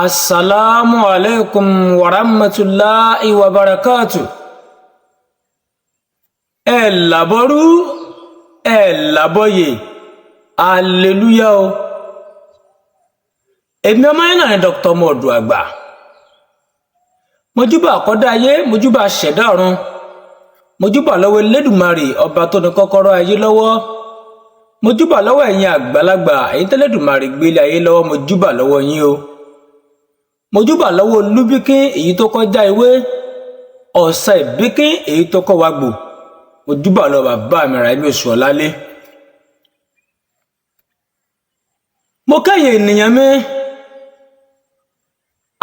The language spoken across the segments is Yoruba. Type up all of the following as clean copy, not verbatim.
Assalamu alaikum wa rahmatullahi wa barakatuh. Ẹ làbọ́rú, ẹ làbọ́yè, hallelujah o. Èmi ọmọ yín náà ni Dr. Modu Àgbà. Mojúbà àkọ́dá ayé, mojúbà ṣẹ̀dá ọ̀run. Mojúbà lọ́wọ́ Elédùmarè ọba tó ní kọ́kọ́rọ́ ayé lọ́wọ́. Mojúbà lọ́wọ́ ẹ̀yin àgbàlagbà, ẹ̀yin tẹ́lẹ̀dùmarè gbélé ayé lọ́wọ́, mojúbà lọ́wọ́ yín o. Mojúbà lọ́wọ́ Olúbíkín èyí tó kọjá ewé, Ọ̀sà Ìbíkín èyí tó kọ́ wa gbò. Mojúbà lọ́wọ́ bàbá mi Ráímí Òṣùọ̀lálé. Mo kẹ́yìn ènìyàn mi,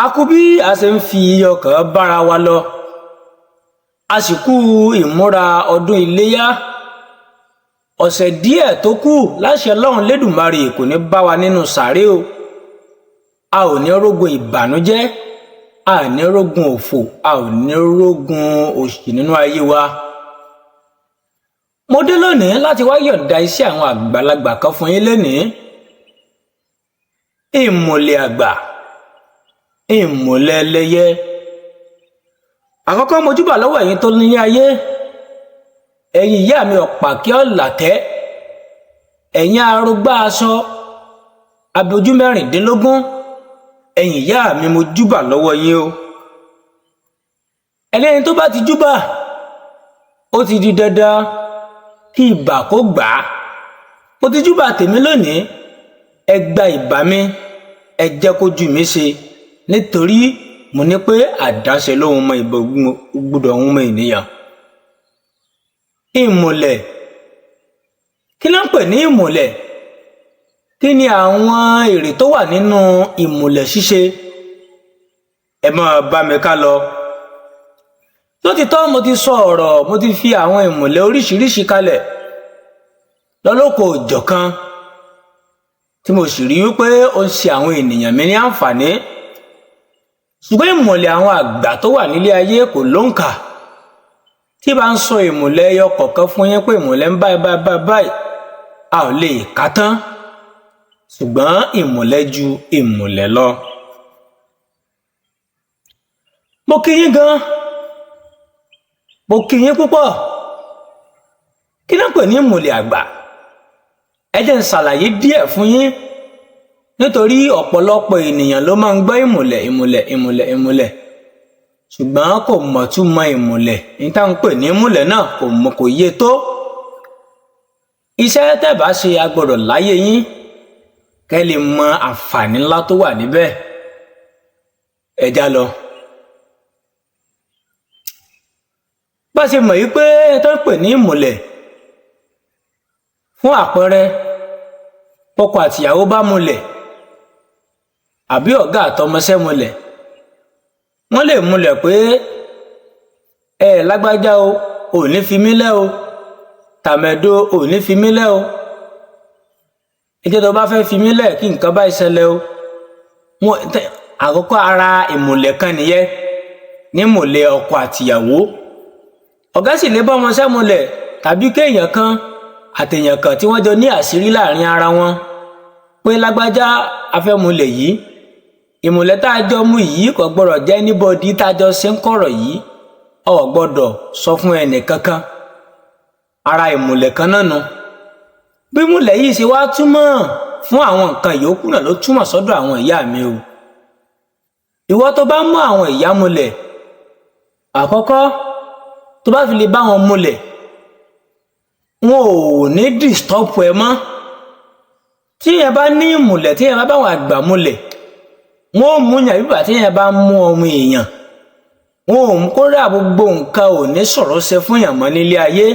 a kú bí a ṣe ń fi ọkàn bára wa lọ. A sì kú ìmúra ọdún iléyá. Ọ̀sẹ̀ díẹ̀ tó kù láṣẹ Ọlọ́run Lédùmarè kò ní bá wa nínú sàárè o. A ò ní rógun ìbànújẹ́, a ò ní rógun òfò, a ò ní rógun òṣì nínú ayé wa. Mo dé lónìí láti wá yọ̀ǹda iṣẹ́ àwọn àgbàlagbà kan fún yín lénìí. Ìmùlẹ̀ àgbà, ìmùlẹ̀ ẹlẹ́yẹ. Àkọ́kọ́ mojúbà lọ́wọ́ ẹ̀yin tó ní ayé. Ẹ̀yin ìyá mi ọ̀pàkẹ́ ọ̀làkẹ́, ẹ̀yin arógbá aṣọ abojú mẹ́rìndínlógún, ẹ̀yin ìyá mi mo júbà lọ́wọ́ yín o. Ẹlẹ́ni tó bá ti júbà, ó ti di dandan kí ìbà kó gbà á. Mo ti júbà tèmi lónìí, ẹ gba ìbà mi, ẹ jẹ́ kójú mi ṣe, nítorí mo ní pé àdáṣe lóhun mọ ìbò gbọ́dọ̀ ohun mọ ènìyàn. Ìmùlẹ̀, kí ló ń pè ní ìmùlẹ̀? Kí ni àwọn èrè tó wà nínú ìmùlẹ̀ ṣíṣe? Ẹ máa bá mi ká lọ. Lótìtọ́ mo ti sọ ọ̀rọ̀, mo ti fi àwọn ìmùlẹ̀ oríṣiríṣi kalẹ̀ lọ́lọ́kọ̀ òjọ̀kan tí mo sì rí wípé ó ń ṣe àwọn ènìyàn mi ní àǹfààní. Ṣùgbọ́n ìmùlẹ̀ àwọn àgbà tó wà nílé ayé kò lóǹkà. Tí bá ń sọ ìmùlẹ̀ ẹyọ kọ̀ọ̀kan fún yín pé ìmùlẹ̀ ń báyìí, a ò lè kà tán. Ṣùgbọ́n ìmùlẹ̀ ju ìmùlẹ̀ lọ. Mo kí yín gan, mo kí yín púpọ̀. Kí ló ń pè ní ìmùlẹ̀ àgbà? Ẹ jẹ́ n ṣàlàyé díẹ̀ fún yín, nítorí ọ̀pọ̀lọpọ̀ ènìyàn ló máa ń gbọ́ ìmùlẹ̀, ṣùgbọ́n kò mọ̀ túmọ̀ ìmùlẹ̀. Ní tá ń pè ní ìmùlẹ̀ náà kò yé tó. Iṣẹ́ tẹ́ bá ṣe a gbọ́dọ̀ láyé yín kẹ́ lè mọ àǹfààní ńlá tó wà níbẹ̀. Ẹ já lọ. Bá ṣe mọ̀ yí pé tó ń pè ní ìmùlẹ̀, fún àpẹẹrẹ, ọkọ àtìyàwó bá múlẹ̀, àbí ọ̀gá àtọmọṣẹ́ múlẹ̀, wọ́n lè múlẹ̀ pé lágbájá o, ò ní fi mí lẹ́ o, tàmẹ̀dó ò ní fi mí lẹ́ o, ìjẹ́ tó bá fẹ́ fi mí lẹ̀ kí nǹkan bá ìṣẹ̀lẹ̀ o. Àkọ́kọ́ ara ìmùlẹ̀ kan nìyẹn, ní ìmùlẹ̀ ọkọ àtìyàwó. Ọ̀gá sì lè bá ọmọṣẹ́ múlẹ̀, tàbí kéèyàn kan àtèèyàn kan tí wọ́n jọ ní àṣírí láàrin ara wọn pé lágbájá afẹ́múlẹ̀ yìí, ìmùlẹ̀ tá a jọ mú yìí kò gbọ́dọ̀ jẹ́ anybody tá a jọ ṣe ń kọ̀rọ̀ yìí, ò gbọ́dọ̀ sọ fún ẹnì kankan. Ara ìmùlẹ̀ kan náà nu. Bí ìmùlẹ̀ yìí ṣe wá túmọ̀ fún àwọn nǹkan yòókù náà ló túmọ̀ sọ́dọ̀ àwọn ìyá mi o. Ìwọ tó bá mú àwọn ìyá múlẹ̀, àkọ́kọ́ tó bá fi lè bá wọn múlẹ̀, wọn ò ní disturb ẹ mọ́. Tí ẹ bá ní ìmùlẹ̀, tí ẹ bá wọn àgbà múlẹ̀, wọn ò mú yàn bíbà tí ẹ bá mú ọmọ èèyàn. Wọn ò mú kórà gbogbo nǹkan ò ní sọ̀rọ̀ ṣe fún yàn mọ́ nílé ayé.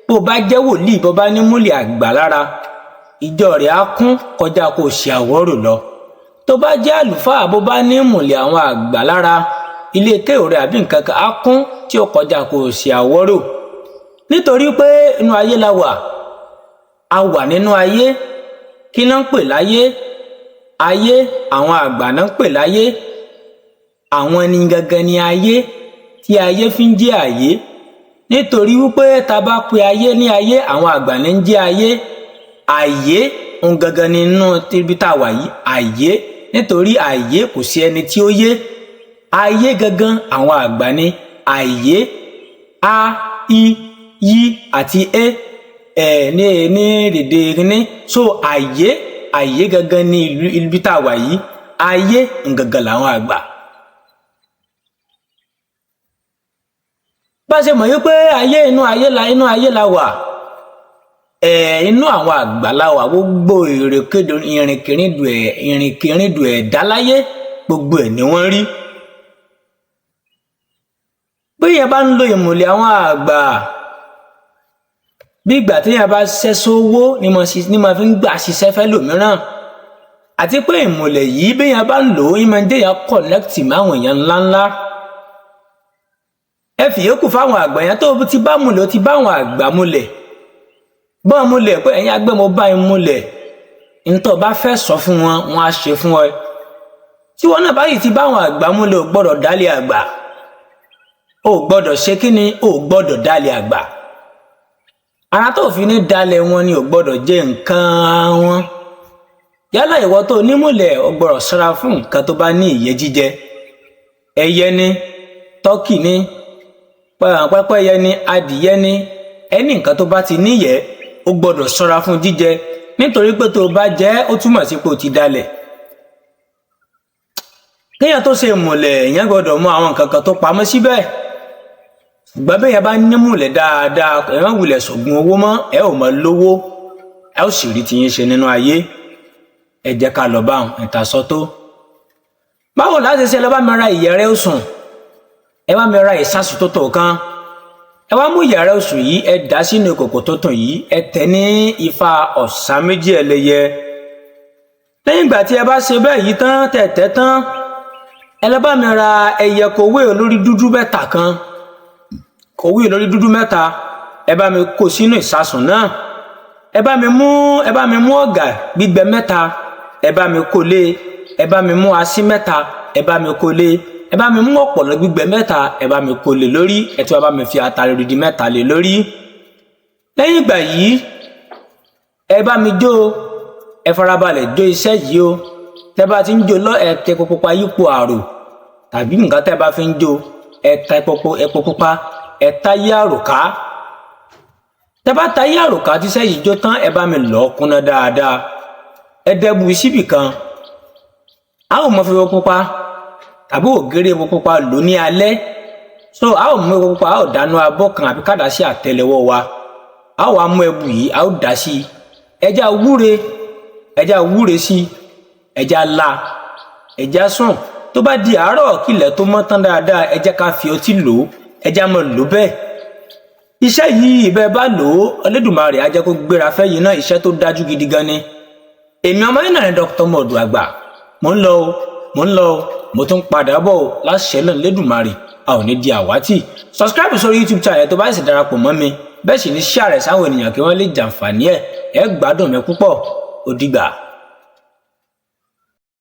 Bó bá jẹ́ wòlíì, bó bá ní múlẹ̀ àgbà lára, ìjọ rẹ̀ á kún kọjá kó ṣe àwọ́rò lọ. Tó bá jẹ́ àlùfáà, bó bá ní ìmùlẹ̀ àwọn àgbà lára, ilé kéwòn rẹ̀ àbí nǹkan kan á kún tí ó kọjá kó ṣe àwọ́rò. Nítorí pé inú ayé la wà, a wà nínú ayé. Kí ló ń pè láyé? Ayé, àwọn àgbà náà ń pè láyé. Àwọn ni gangan ni ayé, tí ayé fi ń jẹ́ ayé. Nítorí wípé tá bá pe ayé ní ayé, àwọn àgbà ní ń jẹ́ ayé. Ayé òun gangan ni inú tíbi tá wà yìí, ayé nítorí àìyé kò sí ẹni tí ó yé. Ayé gangan àwọn àgbà ní àìyé, a, i, yí àti ní dèdè ní. So àìyé gangan ní ibi tá a wà yìí, ayé gangan làwọn àgbà. Bá ṣe mọ̀ wípé ayé inú ayé la wà, inú àwọn àgbà la wà. Gbogbo ìrìnkèrindò ẹ̀dá láyé gbogbo ẹ̀ ni wọ́n rí. Bí èèyàn bá ń lo ìmùlẹ̀ àwọn àgbà, bí ìgbà tí èèyàn bá ṣẹ́ sówó ni mo fi ń gbà ṣiṣẹ́ fẹ́ lòmíràn. Àti pé ìmùlẹ̀ yìí bí èèyàn bá ń lò ó, ìmọ̀ ń déyàn connect máwọn èèyàn ńláńlá. Ẹ fi yòókù fáwọn àgbà yẹn. Tó ti bá múlẹ̀, ó ti bá àwọn àgbà múlẹ̀. Bọ́n múlẹ̀ pé ẹ̀yin àgbẹ̀ mo bá yín múlẹ̀, ntọ́ bá fẹ́ sọ fún wọn, wọn á ṣe fún ọ. Tí wọn náà báyìí ti bá àwọn àgbà múlẹ̀, ò gbọ́dọ̀ dálé àgbà. Ò gbọ́dọ̀ ṣe kíni, ò gbọ́dọ̀ dálé àgbà. Ara tó fi ní dálé wọn ni ò gbọ́dọ̀ jẹ nǹkan wọn. Yálà ìwọ tó nímùlẹ̀, ò gbọ́dọ̀ ṣọ́ra fún nǹkan tó bá ní ìyẹ́ jíjẹ. Ẹyẹ ni, tọ́kì ni, pẹ́pẹ́yẹ ni, adìyẹ ni, ẹni nǹkan tó bá ti níyẹ́ ó gbọ́dọ̀ ṣọ́ra fún jíjẹ, nítorí pé tó bá jẹ ó túmọ̀ sí pé ó ti dalẹ̀. Kéèyàn tó ṣe ìmùlẹ̀, èèyàn gbọ́dọ̀ mọ àwọn nǹkan kan tó pamọ́ síbẹ̀. Ṣùgbọ́n bí èèyàn bá nímùlẹ̀ dáadáa, ẹ má wulẹ̀ ṣògùn owó mọ́, ẹ ò mọ lówó, ẹ ó sì rí tiyín ṣe nínú ayé. Ẹ jẹ́ ká lọ bá àwọn ìtasọ́tó. Báwo láti ṣe lọ bá mi ra ìyẹ̀rẹ̀ òsùn? Ẹ bá mi ra ìsásùn tó tó kan. Ẹ wá mú ìyẹ̀rẹ̀ òsùn yìí, ẹ dà sínú ìkòkò tó tàn yìí, ẹ tẹ̀ ní ifá ọ̀sán méjì ẹlẹ́yẹ. Lẹ́yìn ìgbà tí ẹ bá ṣe bẹ́ẹ̀ yìí tán, tẹ̀tẹ̀ tán, ẹ lọ bá mi ra ẹyẹ kòwé olórí dúdú mẹ́ta kan. Kòwé olórí dúdú mẹ́ta, ẹ bá mi kó sínú ìsásùn náà. Ẹ bá mi mú ọ̀gà gbígbẹ mẹ́ta, ẹ bá mi kó lé. Ẹ bá mi mú asín mẹ́ta, ẹ bá mi kó lé. Ẹ bá mi mú ọ̀pọ̀lọ́ gbígbẹ mẹ́ta, ẹ bá mi kó lé lórí. Ẹ tún bá mi fi àtàrí odidi mẹ́ta lé lórí. Lẹ́yìn ìgbà yìí, ẹ bá mi jó, ẹ farabalẹ̀ jó iṣẹ́ yìí o. Tẹ́ bá ti ń jó lọ, ẹ tẹ epo pupa yípo àrò tàbí nǹkan tẹ́ bá fi ń jó, ẹ ta epo pupa, ẹ ta yí àrò ká. Tẹ́ bá ta yí àrò ká tí iṣẹ́ yìí jó tán, ẹ bá mi lọ̀ kúnná dáadáa. Ẹ dẹ́bu síbì kan. A ò mọ fi epo pupa tàbí ògèrè epo pupa lò ní alẹ́. So a ò mú epo pupa, a ò dánú abọ́ kan àbí ká dà sí àtẹ́lẹwọ́ wa. A ò wá mú ẹbu yìí, a ò dà sí. Ẹja wúre sí, ẹja la, ẹja sùn. Tó bá di àárọ̀ kílẹ̀ tó mọ́ tán dáadáa, ẹ jẹ́ ká fi ọtí lò ó, ẹja mọ̀ lò bẹ́ẹ̀. Iṣẹ́ yìí ìbẹ́ bá lò ó, Olódùmarè á jẹ́ kó gbéra fẹ́ yìí náà, iṣẹ́ tó dájú gidi gan ni. Èmi ọmọ yín náà ni Dr. Modu Àgbà. Mo ń lọ o, mo tún padà bọ̀ o, láṣẹ náà Olódùmarè, a ò ní di àwátì. Subscribe sórí YouTube channel tó bá sì darapọ̀ mọ́ mi, bẹ́ẹ̀ sì ni share rẹ̀ sáwọn ènìyàn kí wọ́n lè jàǹfààní ẹ̀. Ẹ gbádùn mi púpọ̀, ó dìgbà.